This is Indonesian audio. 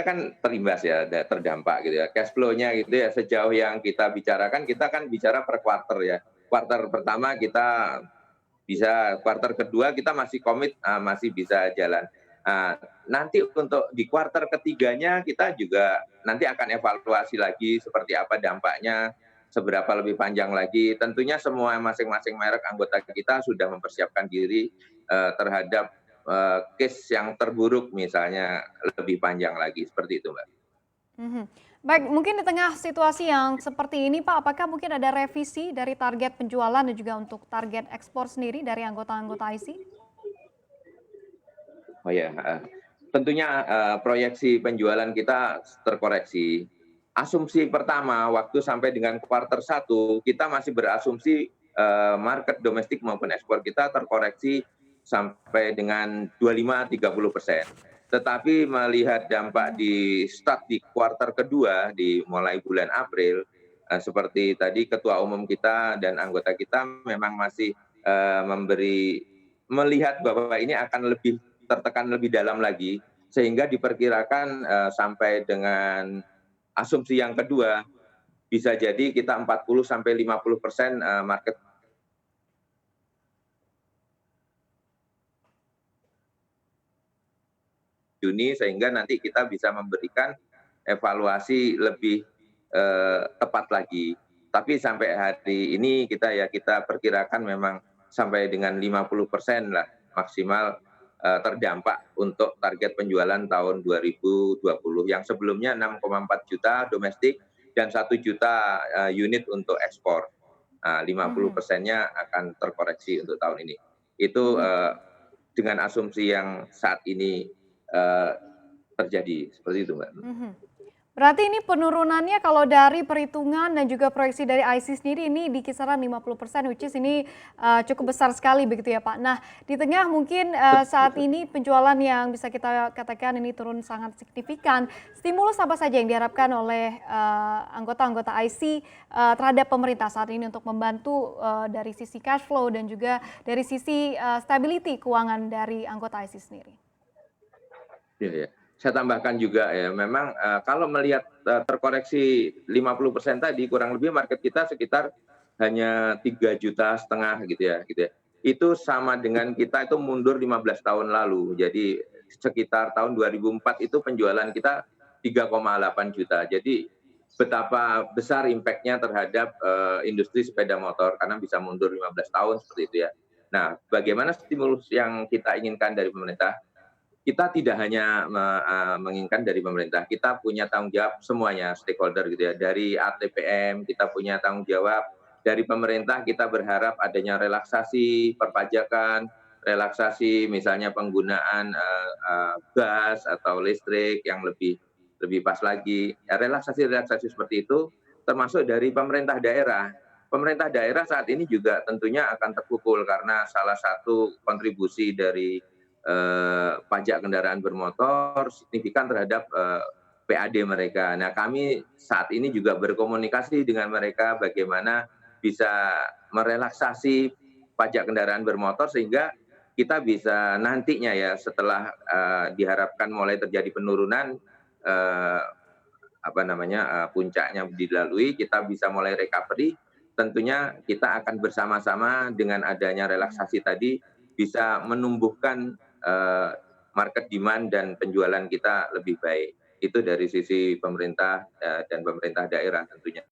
kan terimbas ya, terdampak gitu ya. Cash flow-nya gitu ya, sejauh yang kita bicarakan, kita kan bicara per kuarter ya. Kuarter pertama kita bisa, kuarter kedua kita masih komit, masih bisa jalan. Nanti untuk di kuarter ketiganya kita juga nanti akan evaluasi lagi seperti apa dampaknya, seberapa lebih panjang lagi. Tentunya semua masing-masing merek anggota kita sudah mempersiapkan diri terhadap case yang terburuk misalnya lebih panjang lagi, seperti itu, Mbak. Mhm. Baik, mungkin di tengah situasi yang seperti ini Pak, apakah mungkin ada revisi dari target penjualan dan juga untuk target ekspor sendiri dari anggota-anggota IC? Oh ya, tentunya proyeksi penjualan kita terkoreksi. Asumsi pertama waktu sampai dengan kuartal 1 kita masih berasumsi market domestik maupun ekspor kita terkoreksi sampai dengan 25-30%. Tetapi melihat dampak Mhm. di start di kuartal kedua di mulai bulan April, seperti tadi ketua umum kita dan anggota kita memang masih memberi melihat bahwa ini akan lebih tertekan lebih dalam lagi, sehingga diperkirakan sampai dengan asumsi yang kedua, bisa jadi kita 40 sampai 50% market Juni, sehingga nanti kita bisa memberikan evaluasi lebih tepat lagi. Tapi sampai hari ini kita perkirakan memang sampai dengan 50% lah maksimal terdampak untuk target penjualan tahun 2020 yang sebelumnya 6,4 juta domestik dan 1 juta unit untuk ekspor. 50 Mhm. persennya akan terkoreksi untuk tahun ini. Itu Mhm. dengan asumsi yang saat ini eh, terjadi seperti itu, Mbak. Mhm. Berarti ini penurunannya kalau dari perhitungan dan juga proyeksi dari IC sendiri ini di kisaran 50%, which is ini cukup besar sekali begitu ya Pak. Nah, di tengah mungkin saat Betul. ini penjualan yang bisa kita katakan ini turun sangat signifikan, stimulus apa saja yang diharapkan oleh anggota-anggota IC terhadap pemerintah saat ini untuk membantu dari sisi cash flow dan juga dari sisi stability keuangan dari anggota IC sendiri? Iya, ya. Saya tambahkan juga ya, memang kalau melihat terkoreksi 50% tadi, kurang lebih market kita sekitar hanya 3,5 juta gitu ya. Itu sama dengan kita itu mundur 15 tahun lalu. Jadi sekitar tahun 2004 itu penjualan kita 3,8 juta. Jadi betapa besar impact-nya terhadap industri sepeda motor karena bisa mundur 15 tahun seperti itu ya. Nah, bagaimana stimulus yang kita inginkan dari pemerintah? Kita tidak hanya menginginkan dari pemerintah, kita punya tanggung jawab semuanya stakeholder gitu ya. Dari ATPM kita punya tanggung jawab, dari pemerintah kita berharap adanya relaksasi perpajakan, relaksasi misalnya penggunaan gas atau listrik yang lebih lebih pas lagi. Ya, relaksasi-relaksasi seperti itu termasuk dari pemerintah daerah. Pemerintah daerah saat ini juga tentunya akan terpukul karena salah satu kontribusi dari pajak kendaraan bermotor signifikan terhadap PAD mereka. Nah, kami saat ini juga berkomunikasi dengan mereka bagaimana bisa merelaksasi pajak kendaraan bermotor sehingga kita bisa nantinya ya setelah diharapkan mulai terjadi penurunan eh, apa namanya puncaknya dilalui, kita bisa mulai recovery. Tentunya kita akan bersama-sama dengan adanya Mhm. relaksasi tadi bisa menumbuhkan eh, market demand dan penjualan kita lebih baik. Itu dari sisi pemerintah dan pemerintah daerah tentunya.